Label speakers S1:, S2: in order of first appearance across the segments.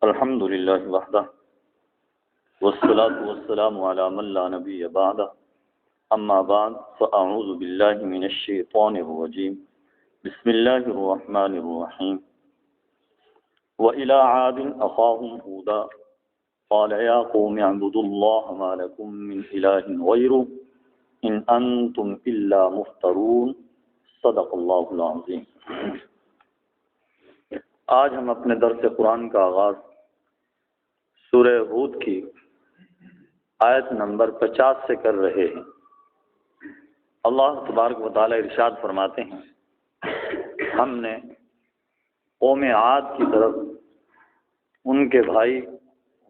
S1: الحمد للہ وحدہ والصلاة والسلام علی من لا نبی بعدہ اما بعد فاعوذ باللہ من الشیطان الرجیم بسم اللہ الرحمن الرحیم وإلی عاد اخاهم هودا قال یا قوم اعبدوا اللہ ما لکم من الہ غیرہ ان انتم الا مفترون صدق اللہ العظیم۔ آج ہم اپنے درس قرآن کا آغاز سورہ ہود کی آیت نمبر 50 سے کر رہے ہیں۔ اللہ تبارک و تعالی ارشاد فرماتے ہیں، ہم نے قوم عاد کی طرف ان کے بھائی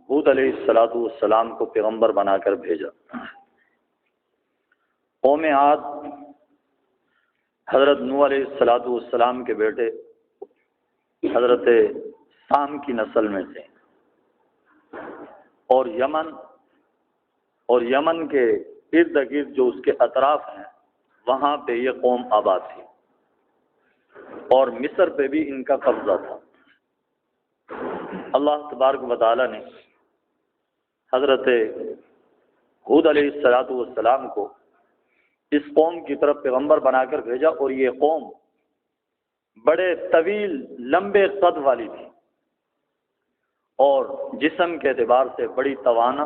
S1: ہود علیہ السلام کو پیغمبر بنا کر بھیجا۔ قوم عاد حضرت نوح علیہ السلام کے بیٹے حضرت سام کی نسل میں سے، اور یمن کے ارد گرد جو اس کے اطراف ہیں وہاں پہ یہ قوم آباد تھی، اور مصر پہ بھی ان کا قبضہ تھا۔ اللہ تبارک و تعالی نے حضرت ہود علیہ السلام کو اس قوم کی طرف پیغمبر بنا کر بھیجا، اور یہ قوم بڑے طویل لمبے قد والی تھی اور جسم کے اعتبار سے بڑی توانا،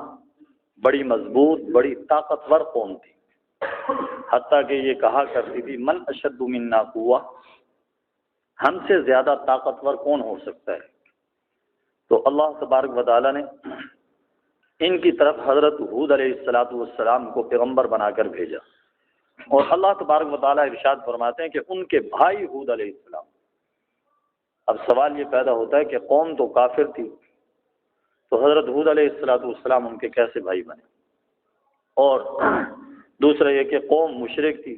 S1: بڑی مضبوط، بڑی طاقتور قوم تھی، حتیٰ کہ یہ کہا کرتی تھی من اشد منا قوہ، ہم سے زیادہ طاقتور کون ہو سکتا ہے۔ تو اللہ تبارک و تعالی نے ان کی طرف حضرت ہود علیہ السلام کو پیغمبر بنا کر بھیجا، اور اللہ تبارک و تعالی ارشاد فرماتے ہیں کہ ان کے بھائی ہود علیہ السلام۔ اب سوال یہ پیدا ہوتا ہے کہ قوم تو کافر تھی، تو حضرت ہود علیہ السلام ان کے کیسے بھائی بنے؟ اور دوسرا یہ کہ قوم مشرک تھی،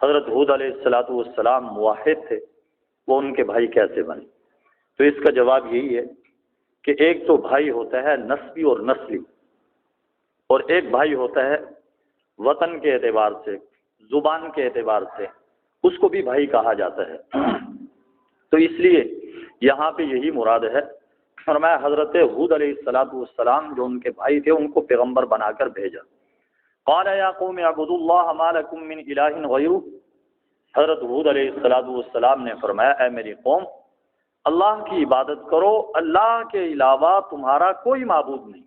S1: حضرت ہود علیہ السلام موحد تھے، وہ ان کے بھائی کیسے بنے؟ تو اس کا جواب یہی ہے کہ ایک تو بھائی ہوتا ہے نسبی اور نسلی، اور ایک بھائی ہوتا ہے وطن کے اعتبار سے، زبان کے اعتبار سے، اس کو بھی بھائی کہا جاتا ہے۔ تو اس لیے یہاں پہ یہی مراد ہے، فرمایا حضرت ہود علیہ السلام جو ان کے بھائی تھے ان کو پیغمبر بنا کر بھیجا۔ قال یا قوم اعبدوا اللہ ما لکم من الہ غیرہ، حضرت ہود علیہ السلام نے فرمایا اے میری قوم، اللہ کی عبادت کرو، اللہ کے علاوہ تمہارا کوئی معبود نہیں۔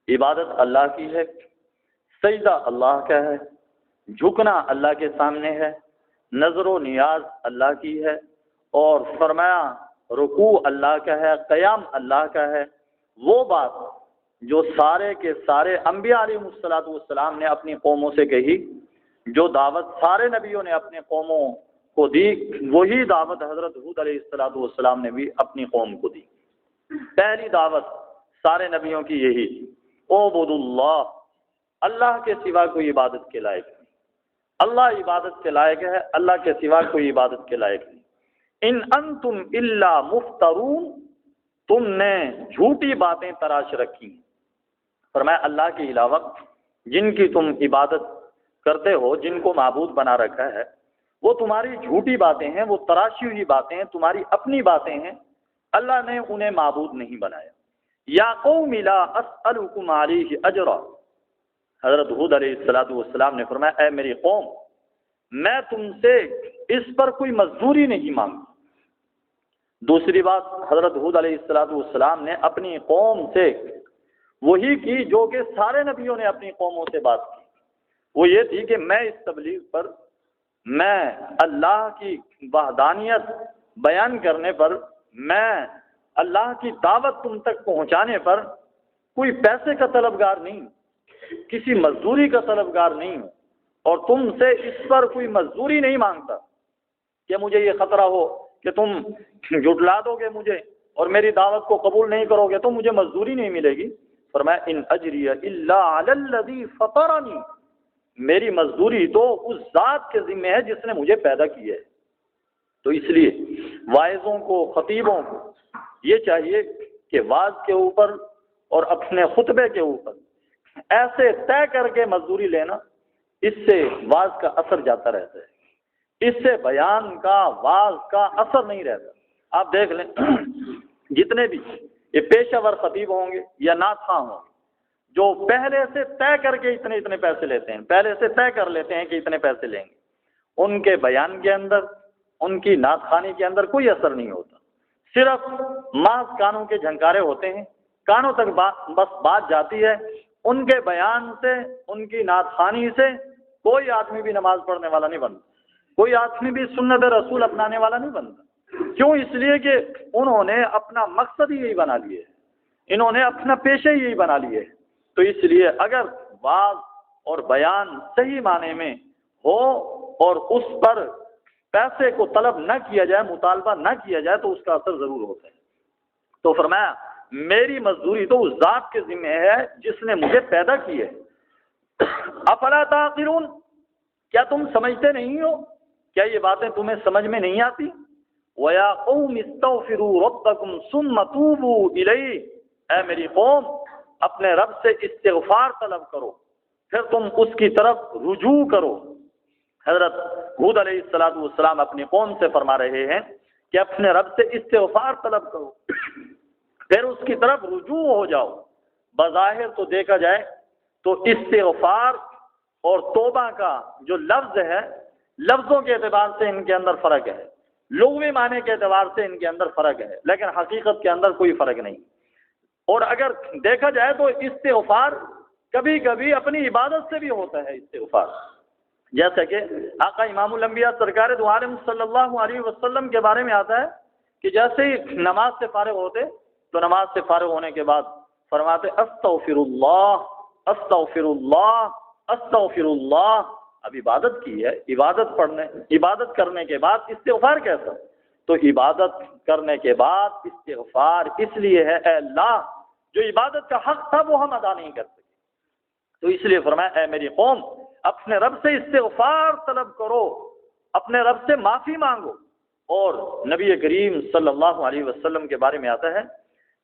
S1: عبادت اللہ کی ہے، سجدہ اللہ کا ہے، جھکنا اللہ کے سامنے ہے، نظر و نیاز اللہ کی ہے، اور فرمایا رکوع اللہ کا ہے، قیام اللہ کا ہے۔ وہ بات جو سارے کے سارے انبیاء علیہ السلام نے اپنی قوموں سے کہی، جو دعوت سارے نبیوں نے اپنے قوموں کو دی، وہی دعوت حضرت ہود علیہ السلام نے بھی اپنی قوم کو دی۔ پہلی دعوت سارے نبیوں کی یہی تھی، اعبدوا اللہ، اللہ کے سوا کوئی عبادت کے لائق نہیں، اللہ عبادت کے لائق ہے، اللہ کے سوا کوئی عبادت کے لائق نہیں۔ ان انتم الا مفترون، تم نے جھوٹی باتیں تراش رکھی ہیں۔ فرمایا اللہ کے علاوہ جن کی تم عبادت کرتے ہو، جن کو معبود بنا رکھا ہے، وہ تمہاری جھوٹی باتیں ہیں، وہ تراشی ہوئی باتیں ہیں، تمہاری اپنی باتیں ہیں، اللہ نے انہیں معبود نہیں بنایا۔ یا قوم لا اسألکم علیہ اجرا، حضرت ہود علیہ السلام نے فرمایا اے میری قوم، میں تم سے اس پر کوئی مزدوری نہیں مانگتا۔ دوسری بات حضرت ہود علیہ السلام نے اپنی قوم سے وہی کی جو کہ سارے نبیوں نے اپنی قوموں سے بات کی، وہ یہ تھی کہ میں اس تبلیغ پر، میں اللہ کی وحدانیت بیان کرنے پر، میں اللہ کی دعوت تم تک پہنچانے پر کوئی پیسے کا طلبگار نہیں، کسی مزدوری کا طلبگار نہیں ہوں، اور تم سے اس پر کوئی مزدوری نہیں مانگتا کہ مجھے یہ خطرہ ہو کہ تم جھٹلا دو گے مجھے اور میری دعوت کو قبول نہیں کرو گے تو مجھے مزدوری نہیں ملے گی۔ فرمایا ان اجری الا علی الذی فطرنی، میری مزدوری تو اس ذات کے ذمہ ہے جس نے مجھے پیدا کیا ہے۔ تو اس لیے واعظوں کو، خطیبوں کو یہ چاہیے کہ واعظ کے اوپر اور اپنے خطبے کے اوپر ایسے طے کر کے مزدوری لینا، اس سے واعظ کا اثر جاتا رہتا ہے، اس سے بیان کا، واعظ کا اثر نہیں رہتا۔ آپ دیکھ لیں جتنے بھی یہ پیشہ ور خطیب ہوں گے یا نعت خواں ہوں گے جو پہلے سے طے کر کے اتنے پیسے لیتے ہیں، پہلے سے طے کر لیتے ہیں کہ اتنے پیسے لیں گے، ان کے بیان کے اندر، ان کی نعت خوانی کے اندر کوئی اثر نہیں ہوتا، صرف محض کانوں کے جھنکارے ہوتے ہیں، کانوں تک بس بات جاتی ہے، ان کے بیان سے، ان کی نعت خوانی سے کوئی آدمی بھی نماز پڑھنے والا نہیں بنتا، کوئی آدمی بھی سنت رسول اپنانے والا نہیں بنتا۔ کیوں؟ اس لیے کہ انہوں نے اپنا مقصد ہی یہی بنا لیے، انہوں نے اپنا پیشہ ہی یہی بنا لیے۔ تو اس لیے اگر واز اور بیان صحیح معنی میں ہو اور اس پر پیسے کو طلب نہ کیا جائے، مطالبہ نہ کیا جائے، تو اس کا اثر ضرور ہوتا ہے۔ تو فرمایا میری مزدوری تو اس ذات کے ذمہ ہے جس نے مجھے پیدا کی ہے۔ افلا تعقلون، کیا تم سمجھتے نہیں ہو؟ کیا یہ باتیں تمہیں سمجھ میں نہیں آتی؟ وَيَا قَوْمِ اسْتَغْفِرُوا رَبَّكُمْ ثُمَّ تُوبُوا إِلَيْهِ، اے میری قوم اپنے رب سے استغفار طلب کرو، پھر تم اس کی طرف رجوع کرو۔ حضرت ہود علیہ السلام اپنی قوم سے فرما رہے ہیں کہ اپنے رب سے استغفار طلب کرو، پھر اس کی طرف رجوع ہو جاؤ۔ بظاہر تو دیکھا جائے تو استغفار اور توبہ کا جو لفظ ہے، لفظوں کے اعتبار سے ان کے اندر فرق ہے، لغوی معنی کے اعتبار سے ان کے اندر فرق ہے، لیکن حقیقت کے اندر کوئی فرق نہیں۔ اور اگر دیکھا جائے تو استغفار کبھی کبھی اپنی عبادت سے بھی ہوتا ہے استغفار، جیسا کہ آقا امام الانبیاء سرکار دو عالم صلی اللہ علیہ وسلم کے بارے میں آتا ہے کہ جیسے ہی نماز سے فارغ ہوتے تو نماز سے فارغ ہونے کے بعد فرماتے استغفر اللہ استغفر اللہ استغفر اللہ۔ اب عبادت کی ہے، عبادت کرنے کے بعد استغفار کیسا؟ تو عبادت کرنے کے بعد استغفار اس لیے ہے اے اللہ جو عبادت کا حق تھا وہ ہم ادا نہیں کر سکے، تو اس لیے فرمایا اے میری قوم اپنے رب سے استغفار طلب کرو، اپنے رب سے معافی مانگو۔ اور نبی کریم صلی اللہ علیہ وسلم کے بارے میں آتا ہے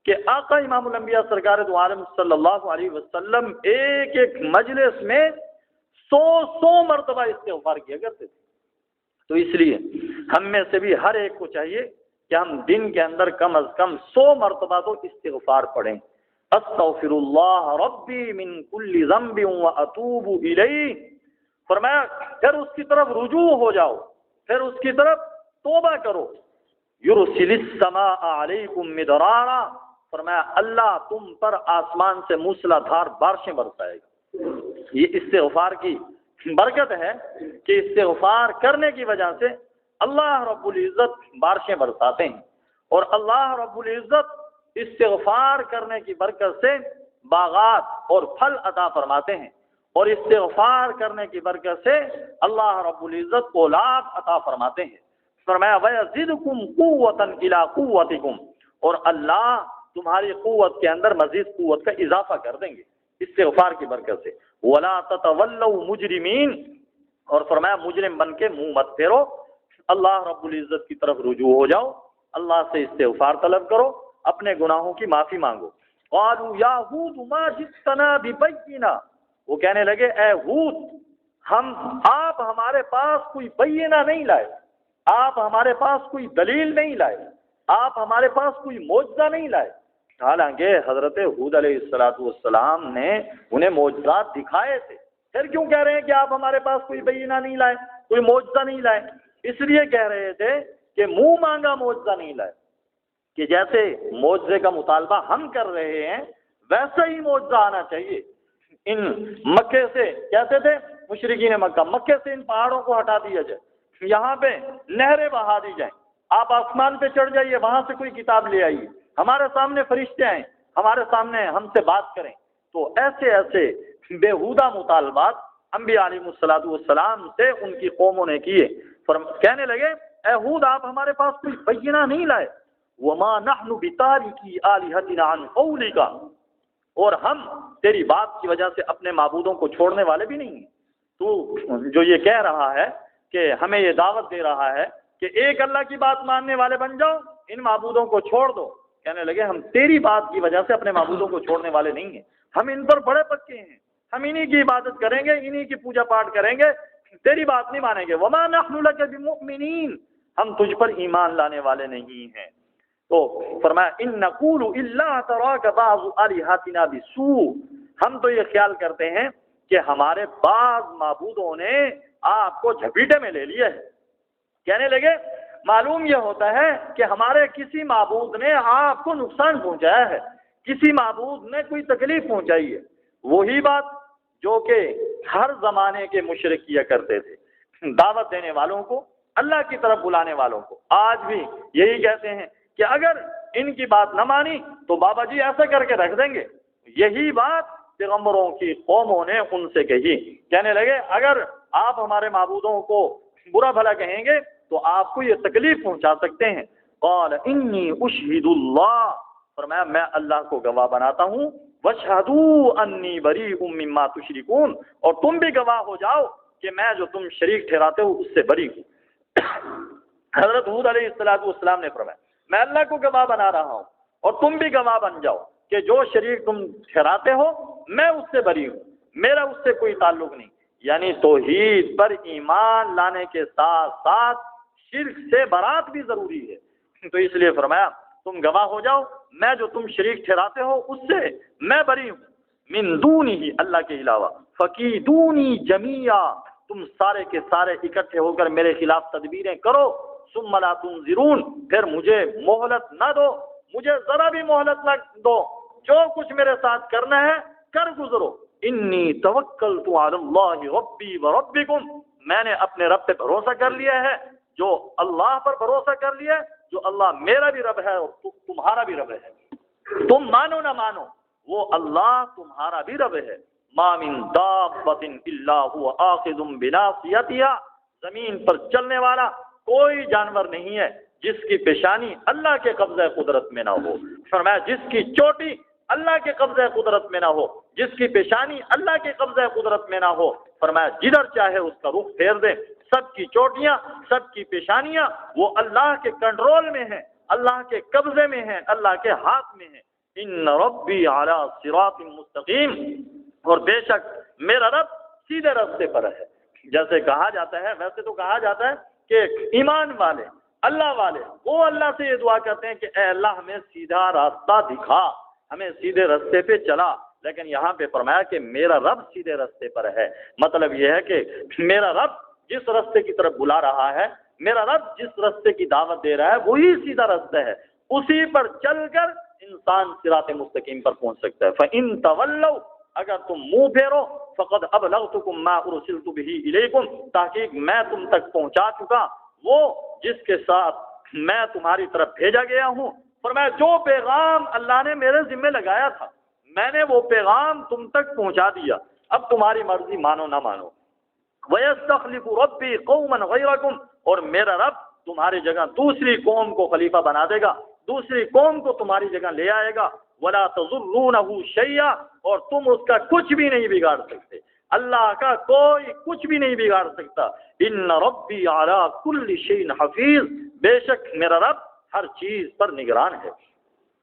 S1: کہ آقا امام الانبیاء سرکار دو عالم صلی اللہ علیہ وسلم ایک ایک مجلس میں 100 مرتبہ استغفار کیا کرتے تھے۔ تو اس لیے ہم میں سے بھی ہر ایک کو چاہیے کہ ہم دن کے اندر کم از کم 100 مرتبہ تو استغفار پڑھیں۔ استغفر اللہ ربی من کل ذنب واتوب الیہ، فرمایا پھر اس کی طرف رجوع ہو جاؤ، پھر اس کی طرف توبہ کرو۔ یرسل السماء علیکم مدرارا، فرمایا اللہ تم پر آسمان سے موسلا دھار بارشیں برسائے گا۔ یہ استغفار کی برکت ہے کہ استغفار کرنے کی وجہ سے اللہ رب العزت بارشیں برساتے ہیں، اور اللہ رب العزت استغفار کرنے کی برکت سے باغات اور پھل عطا فرماتے ہیں، اور استغفار کرنے کی برکت سے اللہ رب العزت اولاد عطا فرماتے ہیں۔ فرمایا وَيَزِدْكُمْ قُوَّةً إِلَىٰ قُوَّتِكُمْ، اور اللہ تمہاری قوت کے اندر مزید قوت کا اضافہ کر دیں گے استغفار کی برکت سے۔ وَلَا تَتَوَلَّوْا مُجْرِمِينَ، اور فرمایا مجرم بن کے منہ مت پھیرو، اللہ رب العزت کی طرف رجوع ہو جاؤ، اللہ سے استغفار طلب کرو، اپنے گناہوں کی معافی مانگو۔ قالوا یا ہود ما جئتنا ببینہ، وہ کہنے لگے اے ہود آپ ہمارے پاس کوئی بینہ نہیں لائے، آپ ہمارے پاس کوئی دلیل نہیں لائے، آپ ہمارے پاس کوئی معجزہ نہیں لائے۔ حالانکہ حضرت ہود علیہ السلام نے انہیں معجزات دکھائے تھے، پھر کیوں کہہ رہے ہیں کہ آپ ہمارے پاس کوئی بینہ نہیں لائے، کوئی معجزہ نہیں لائے؟ اس لیے کہہ رہے تھے کہ منہ مانگا معجزہ نہیں لائے، کہ جیسے معجزے کا مطالبہ ہم کر رہے ہیں ویسا ہی معجزہ آنا چاہیے۔ ان مکے سے کہتے تھے مشرکین مکہ، مکے سے ان پہاڑوں کو ہٹا دیا جائے، یہاں پہ نہریں بہا دی جائیں، آپ آسمان پہ چڑھ جائیے، وہاں سے کوئی کتاب لے آئیے، ہمارے سامنے فرشتے آئیں، ہمارے سامنے ہم سے بات کریں۔ تو ایسے ایسے بےہودہ مطالبات انبیاء علیہ السلام سے ان کی قوموں نے کیے۔ کہنے لگے اے ہود آپ ہمارے پاس کوئی بینہ نہیں لائے، وَمَا نَحْنُ بِتَارِكِي آلِهَتِنَا عَنْ قَوْلِكَ، اور ہم تیری بات کی وجہ سے اپنے معبودوں کو چھوڑنے والے بھی نہیں ہیں۔ تو جو یہ کہہ رہا ہے کہ ہمیں یہ دعوت دے رہا ہے کہ ایک اللہ کی بات ماننے والے بن جاؤ، ان معبودوں کو چھوڑ دو، کہنے لگے ہم تیری بات کی وجہ سے اپنے معبودوں کو چھوڑنے والے نہیں ہیں، ہم ان پر بڑے پکے ہیں، ہم انہی کی عبادت کریں گے، انہی کی پوجا پاٹ کریں گے، تیری بات نہیں مانیں گے۔ وَمَا نَحْنُ لَكَ بِمُؤْمِنِينَ، ہم تجھ پر ایمان لانے والے نہیں ہیں۔ تو فرمایا ان نقول الا تراک بعض الہاتنا بسوء، ہم تو یہ خیال کرتے ہیں کہ ہمارے بعض معبودوں نے آپ کو جھپیٹے میں لے لیا ہے۔ کہنے لگے معلوم یہ ہوتا ہے کہ ہمارے کسی معبود نے آپ کو نقصان پہنچایا ہے، کسی معبود نے کوئی تکلیف پہنچائی ہے۔ وہی بات جو کہ ہر زمانے کے مشرک کیا کرتے تھے، دعوت دینے والوں کو، اللہ کی طرف بلانے والوں کو، آج بھی یہی کہتے ہیں کہ اگر ان کی بات نہ مانی تو بابا جی ایسا کر کے رکھ دیں گے۔ یہی بات پیغمبروں کی قوموں نے ان سے کہی، کہنے لگے اگر آپ ہمارے معبودوں کو برا بھلا کہیں گے تو آپ کو یہ تکلیف پہنچا سکتے ہیں۔ قال انی اشہد اللہ، فرمایا میں اللہ کو گواہ بناتا ہوں، واشہدوا انی بریء مما تشرکون، اور تم بھی گواہ ہو جاؤ کہ میں جو تم شریک ٹھہراتے ہو اس سے بری ہوں۔ حضرت ہود علیہ السلام نے فرمایا میں اللہ کو گواہ بنا رہا ہوں اور تم بھی گواہ بن جاؤ کہ جو شریک تم ٹھہراتے ہو میں اس سے بری ہوں، میرا اس سے کوئی تعلق نہیں۔ یعنی توحید پر ایمان لانے کے ساتھ ساتھ شرک سے برات بھی ضروری ہے، تو اس لیے فرمایا تم گواہ ہو جاؤ میں جو تم شریک ٹھہراتے ہو اس سے میں بری ہوں، من دونہ، اللہ کے علاوہ، فکیدونی جمیعا، تم سارے کے سارے اکٹھے ہو کر میرے خلاف تدبیریں کرو، ثم لا تنظرون، پھر مجھے مہلت نہ دو، مجھے ذرا بھی مہلت نہ دو، جو کچھ میرے ساتھ کرنا ہے کر گزرو۔ انی توکلت علی اللہ ربی و ربکم، میں نے اپنے رب پہ بھروسہ کر لیا ہے، جو اللہ پر بھروسہ کر لیا ہے، جو اللہ میرا بھی رب ہے اور تمہارا بھی رب ہے، تم مانو نہ مانو وہ اللہ تمہارا بھی رب ہے۔ ما من دابۃ الا هو آخذ بناصیتها، زمین پر چلنے والا کوئی جانور نہیں ہے جس کی پیشانی اللہ کے قبضہ قدرت میں نہ ہو، فرمایا جس کی چوٹی اللہ کے قبضہ قدرت میں نہ ہو، جس کی پیشانی اللہ کے قبضہ قدرت میں نہ ہو، فرمایا جدھر چاہے اس کا رخ پھیر دے، سب کی چوٹیاں، سب کی پیشانیاں وہ اللہ کے کنٹرول میں ہیں، اللہ کے قبضے میں ہیں، اللہ کے ہاتھ میں ہیں۔ ان ربی علی صراط مستقیم، اور بے شک میرا رب سیدھے راستے پر ہے۔ جیسے کہا جاتا ہے، ویسے تو کہا جاتا ہے کہ ایمان والے، اللہ والے، وہ اللہ سے یہ دعا کرتے ہیں کہ اے اللہ ہمیں سیدھا راستہ دکھا، ہمیں سیدھے راستے پہ چلا، لیکن یہاں پہ فرمایا کہ میرا رب سیدھے راستے پر ہے۔ مطلب یہ ہے کہ میرا رب جس راستے کی طرف بلا رہا ہے، میرا رب جس راستے کی دعوت دے رہا ہے وہی سیدھا راستہ ہے، اسی پر چل کر انسان صراط مستقیم پر پہنچ سکتا ہے۔ فَإِن تَوَلَّوْا، اگر تم منہ پھیرو، فقد ابلغتکم ما ارسلت به الیکم، تحقیق میں تم تک پہنچا چکا وہ جس کے ساتھ میں تمہاری طرف بھیجا گیا ہوں۔ فرمایا جو پیغام اللہ نے میرے ذمہ لگایا تھا میں نے وہ پیغام تم تک پہنچا دیا، اب تمہاری مرضی مانو نہ مانو۔ وَيَسْتَخْلِفُ رَبِّي قَوْمًا غَيْرَكُمْ، اور میرا رب تمہاری جگہ دوسری قوم کو خلیفہ بنا دے گا، دوسری قوم کو تمہاری جگہ لے آئے گا۔ وَلَا تَضُرُّونَهُ شَيْئًا، اور تم اس کا کچھ بھی نہیں بگاڑ سکتے، اللہ کا کوئی کچھ بھی نہیں بگاڑ سکتا۔ ان ربی علی کل شیء حفیظ، بے شک میرا رب ہر چیز پر نگران ہے۔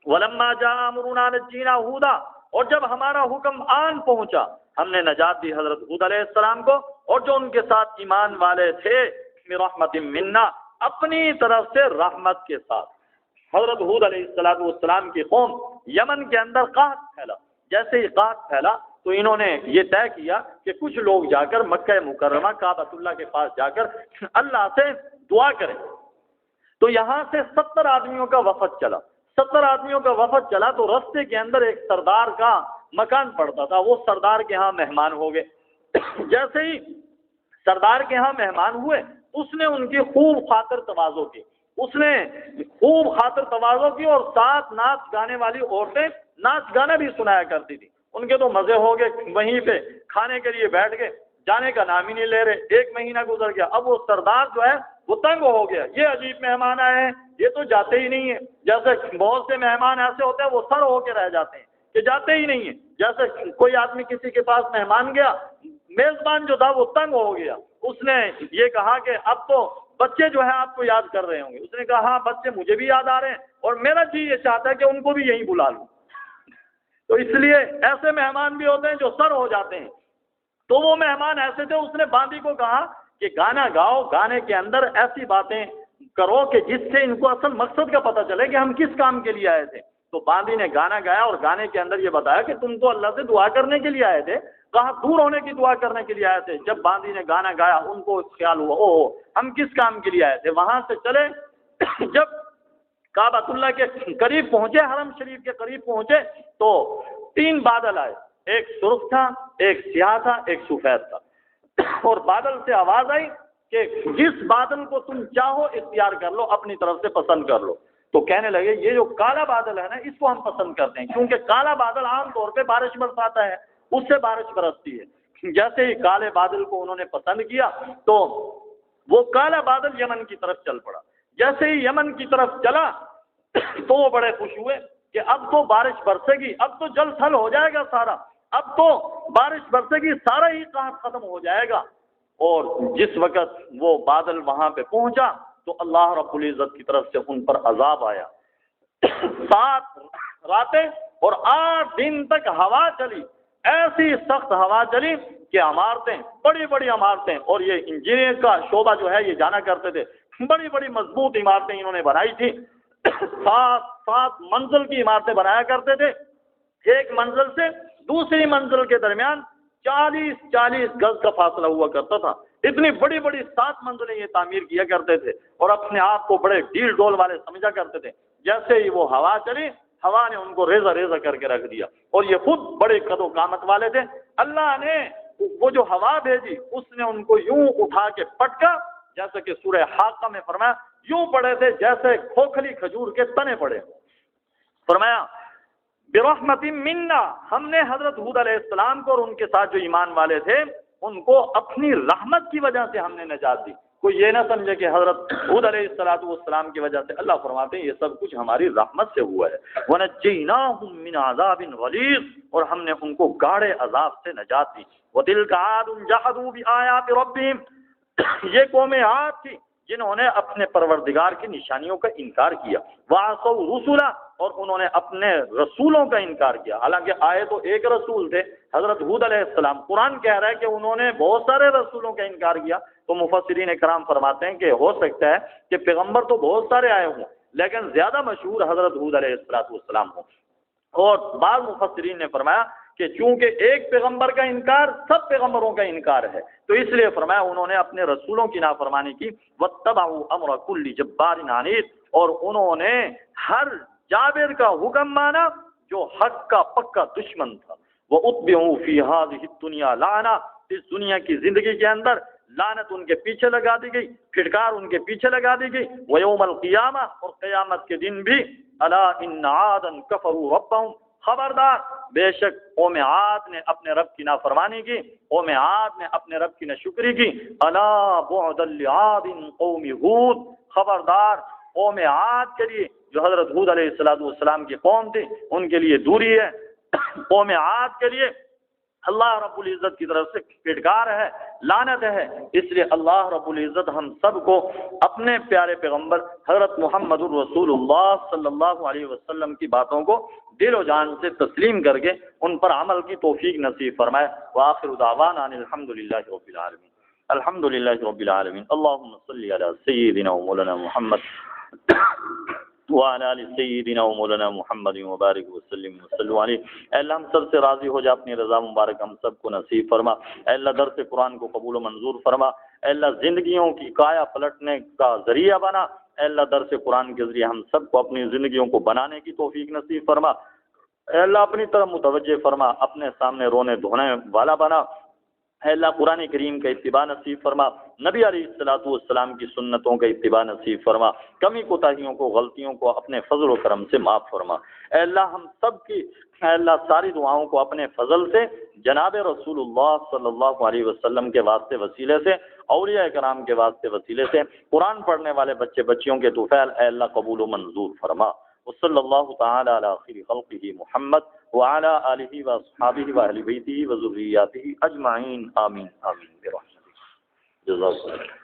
S1: وَلَمَّا جَاءَ أَمْرُنَا نَجَّيْنَا هُودًا، اور جب ہمارا حکم آن پہنچا ہم نے نجات دی حضرت ہود علیہ السلام کو اور جو ان کے ساتھ ایمان والے تھے، برحمت منا، اپنی طرف سے رحمت کے ساتھ۔ حضرت ہود علیہ السلام کی قوم یمن کے اندر قحط پھیلا، جیسے ہی قحط پھیلا تو انہوں نے یہ طے کیا کہ کچھ لوگ جا کر مکہ مکرمہ کعبۃ اللہ کے پاس جا کر اللہ سے دعا کریں۔ تو یہاں سے 70 آدمیوں کا وفد چلا، 70 آدمیوں کا وفد چلا تو رستے کے اندر ایک سردار کا مکان پڑتا تھا، وہ سردار کے ہاں مہمان ہو گئے۔ جیسے ہی سردار کے ہاں مہمان ہوئے اس نے ان کی خوب خاطر تواضع کی، اس نے خوب خاطر تواضع کی، اور ساتھ ناچ گانے والی عورتیں ناچ گانا بھی سنایا کرتی تھی۔ ان کے تو مزے ہو گئے، وہیں پہ کھانے کے لیے بیٹھ گئے، جانے کا نام ہی نہیں لے رہے۔ ایک مہینہ گزر گیا، اب وہ سردار جو ہے وہ تنگ ہو گیا، یہ عجیب مہمان آئے ہیں، یہ تو جاتے ہی نہیں ہیں۔ جیسے بہت سے مہمان ایسے ہوتے ہیں وہ سر ہو کے رہ جاتے ہیں کہ جاتے ہی نہیں ہیں۔ جیسے کوئی آدمی کسی کے پاس مہمان گیا، میزبان جو تھا وہ تنگ ہو گیا، اس نے یہ کہا کہ اب تو بچے جو ہے آپ کو یاد کر رہے ہوں گے۔ اس نے کہا ہاں بچے مجھے بھی یاد آ رہے ہیں اور میرا جی یہ چاہتا ہے کہ ان کو بھی یہیں بلا لوں۔ تو اس لیے ایسے مہمان بھی ہوتے ہیں جو سر ہو جاتے ہیں۔ تو وہ مہمان ایسے تھے، اس نے باندی کو کہا کہ گانا گاؤ، گانے کے اندر ایسی باتیں کرو کہ جس سے ان کو اصل مقصد کا پتہ چلے کہ ہم کس کام کے لیے آئے تھے۔ تو باندی نے گانا گایا اور گانے کے اندر یہ بتایا کہ تم تو اللہ سے دعا کرنے کے لیے آئے تھے، کہاں دور ہونے کی دعا کرنے کے لیے آئے تھے۔ جب باندی نے گانا گایا ان کو خیال ہوا اوہ ہم کس کام کے لیے آئے تھے، وہاں سے چلے۔ جب کعبۃ اللہ کے قریب پہنچے، حرم شریف کے قریب پہنچے تو 3 بادل آئے، ایک سرخ تھا، ایک سیاہ تھا، ایک سفید تھا، اور بادل سے آواز آئی کہ جس بادل کو تم چاہو اختیار کر لو، اپنی طرف سے پسند کر لو۔ تو کہنے لگے یہ جو کالا بادل ہے نا اس کو ہم پسند کرتے ہیں، کیونکہ کالا بادل عام طور پہ بارش برساتا ہے، اس سے بارش برستی ہے۔ جیسے ہی کالے بادل کو انہوں نے پسند کیا تو وہ کالا بادل یمن کی طرف چل پڑا۔ جیسے ہی یمن کی طرف چلا تو وہ بڑے خوش ہوئے کہ اب تو بارش برسے گی، اب تو جل تھل ہو جائے گا سارا، اب تو بارش برسے گی، سارا ہی قحط ختم ہو جائے گا۔ اور جس وقت وہ بادل وہاں پہ پہنچا تو اللہ رب العزت کی طرف سے ان پر عذاب آیا۔ 7 راتیں اور 8 دن تک ہوا چلی، ایسی سخت ہوا چلی کہ عمارتیں، بڑی بڑی عمارتیں، اور یہ انجینئر کا شعبہ جو ہے یہ جانا کرتے تھے، بڑی بڑی مضبوط عمارتیں انہوں نے بنائی تھی۔ 7 منزل کی عمارتیں بنایا کرتے تھے، ایک منزل سے دوسری منزل کے درمیان 40 گز کا فاصلہ ہوا کرتا تھا۔ اتنی بڑی بڑی 7 منزلیں یہ تعمیر کیا کرتے تھے اور اپنے آپ کو بڑے ڈیل ڈول والے سمجھا کرتے تھے۔ جیسے ہی وہ ہوا چلی، ہوا نے ان کو ریزہ ریزہ کر کے رکھ دیا، اور یہ خود بڑے قد و قامت والے تھے۔ اللہ نے وہ جو ہوا بھیجی اس نے ان کو یوں اٹھا کے پٹکا، جیسے کہ سورہ حاقہ میں فرمایا یوں پڑے تھے جیسے کھوکھلی کھجور کے تنے پڑے۔ فرمایا برحمت منا، ہم نے حضرت ہود علیہ السلام کو اور ان کے ساتھ جو ایمان والے تھے ان کو اپنی رحمت کی وجہ سے ہم نے نجات دی۔ کوئی یہ نہ سمجھے کہ حضرت ہود علیہ السلام کی وجہ سے، اللہ فرماتے ہیں یہ سب کچھ ہماری رحمت سے ہوا ہے۔ وَنَجَّيْنَاهُم مِّنْ عَذَابٍ غَلِيظٍ، اور ہم نے ان کو گاڑے عذاب سے نجات دی۔ وَتِلْكَ عَادٌ جَحَدُوا بِآيَاتِ رَبِّهِمْ، یہ قوم عاد تھی جنہوں نے اپنے پروردگار کی نشانیوں کا انکار کیا۔ وَعَصَوْا رُسُلَ، اور انہوں نے اپنے رسولوں کا انکار کیا۔ حالانکہ آئے تو ایک رسول تھے حضرت ہود علیہ السلام، قرآن کہہ رہا ہے کہ انہوں نے بہت سارے رسولوں کا انکار کیا۔ تو مفسرین کرام فرماتے ہیں کہ ہو سکتا ہے کہ پیغمبر تو بہت سارے آئے ہوں لیکن زیادہ مشہور حضرت ہود علیہ السلام ہوں۔ اور بعض مفسرین نے فرمایا کہ چونکہ ایک پیغمبر کا انکار سب پیغمبروں کا انکار ہے، تو اس لیے فرمایا انہوں نے اپنے رسولوں کی نافرمانی کی۔ وَاتَّبَعُوا أَمْرَ كُلِّ جَبَّارٍ عَنِيدٍ، اور انہوں نے ہر جابر کا حکم مانا جو حق کا پکا دشمن تھا۔ وَأُتْبِعُوا فِي هَذِهِ الدُّنْيَا لَعْنَةً، اس دنیا کی زندگی کے اندر لعنت ان کے پیچھے لگا دی گئی، پھٹکار ان کے پیچھے لگا دی گئی۔ وَيَوْمَ الْقِيَامَةِ، اور قیامت کے دن بھی، أَلَا إِنَّ عَادًا كَفَرُوا رَبَّهُمْ، خبردار بے شک قوم عاد نے اپنے رب کی نافرمانی کی، قوم عاد نے اپنے رب کی ناشکری کی۔ الا بعدا لعاد قوم ہود، خبردار قوم عاد کے لیے جو حضرت ہود علیہ السلام کی قوم تھی ان کے لیے دوری ہے۔ قوم عاد کے لیے اللہ رب العزت کی طرف سے پھٹکار ہے، لعنت ہے۔ اس لیے اللہ رب العزت ہم سب کو اپنے پیارے پیغمبر حضرت محمد الرسول اللہ صلی اللہ علیہ وسلم کی باتوں کو دل و جان سے تسلیم کر کے ان پر عمل کی توفیق نصیب فرمائے۔ وآخر دعوانا ان الحمد للہ رب العالمین، الحمد للہ رب العالمین۔ اللہم صلی علی سیدنا و مولانا محمد وعلی آل سیدنا و مولانا محمد مبارک وسلم وسلم علیہ۔ اے اللہ ہم سب سے راضی ہو جا، اپنی رضا مبارک ہم سب کو نصیب فرما۔ اے اللہ درس قرآن کو قبول و منظور فرما۔ اے اللہ زندگیوں کی کایا پلٹنے کا ذریعہ بنا۔ اے اللہ درس قرآن کے ذریعے ہم سب کو اپنی زندگیوں کو بنانے کی توفیق نصیب فرما۔ اے اللہ اپنی طرف متوجہ فرما، اپنے سامنے رونے دھونے والا بنا۔ اے اللہ قرآن کریم کا اتباع نصیب فرما، نبی علیہ السلام کی سنتوں کا اتباع نصیب فرما، کمی کوتاہیوں کو غلطیوں کو اپنے فضل و کرم سے معاف فرما۔ اے اللہ ہم سب کی اے اللہ ساری دعاؤں کو اپنے فضل سے جناب رسول اللہ صلی اللہ علیہ وسلم کے واسطے وسیلے سے، اولیاء کرام کے واسطے وسیلے سے، قرآن پڑھنے والے بچے بچیوں کے طفیل اے اللہ قبول و منظور فرما۔ وصلی اللہ تعالی علی خیر خلقہ محمد وعلی آلہ واصحابہ واہل بیتہ وذریاتہ اجمعین، آمین آمین برحمتک۔ جزاک اللہ۔